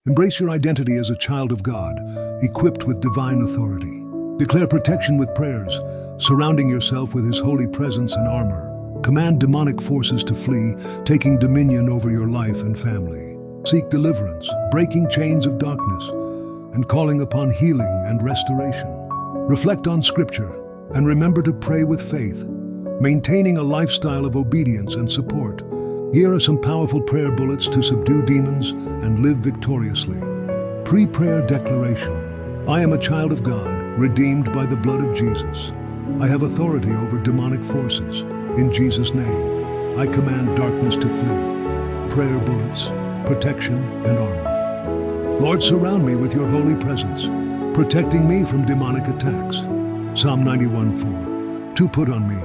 Embrace your identity as a child of God, equipped with divine authority. Declare protection with prayers, surrounding yourself with His holy presence and armor. Command demonic forces to flee, taking dominion over your life and family. Seek deliverance, breaking chains of darkness, and calling upon healing and restoration. Reflect on Scripture, and remember to pray with faith, maintaining a lifestyle of obedience and support. Here are some powerful prayer bullets to subdue demons and live victoriously. Pre-prayer declaration. I am a child of God, redeemed by the blood of Jesus. I have authority over demonic forces. In Jesus' name, I command darkness to flee. Prayer bullets, protection, and armor. Lord, surround me with your holy presence, protecting me from demonic attacks. Psalm 91:4. To put on me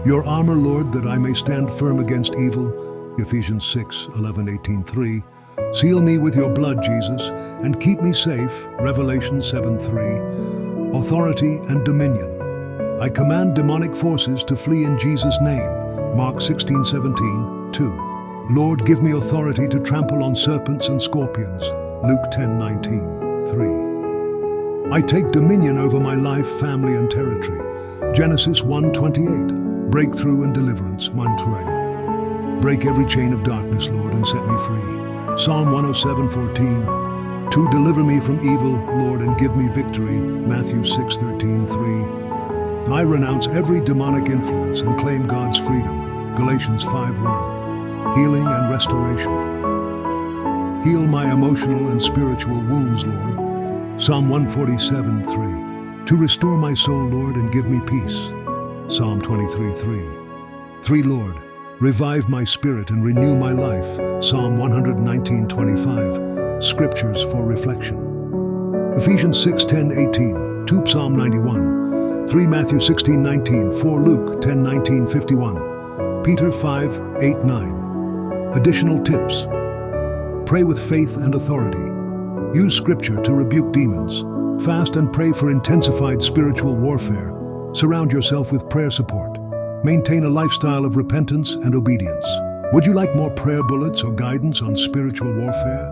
your armor, Lord, that I may stand firm against evil. Ephesians 6:11-18:3. Seal me with your blood, Jesus, and keep me safe. Revelation 7:3. Authority and dominion. I command demonic forces to flee in Jesus' name. Mark 16:17-2. Lord, give me authority to trample on serpents and scorpions. Luke 10:19-3. I take dominion over my life, family, and territory. Genesis 1:28. Breakthrough and deliverance. Mantra. Break every chain of darkness, Lord, and set me free. Psalm 107:14. To deliver me from evil, Lord, and give me victory. Matthew 6:13-3. I renounce every demonic influence and claim God's freedom. Galatians 5:1. Healing and restoration. Heal my emotional and spiritual wounds, Lord. Psalm 147:3. To restore my soul, Lord, and give me peace. Psalm 23:3. 3. Lord, revive my spirit and renew my life. Psalm 119:25. Scriptures for reflection. Ephesians 6:10-18. 2. Psalm 91. 3. Matthew 16:19. 4. Luke 10:19-51. Peter 5:8-9. Additional tips. Pray with faith and authority. Use Scripture to rebuke demons. Fast and pray for intensified spiritual warfare. Surround yourself with prayer support. Maintain a lifestyle of repentance and obedience. Would you like more prayer bullets or guidance on spiritual warfare?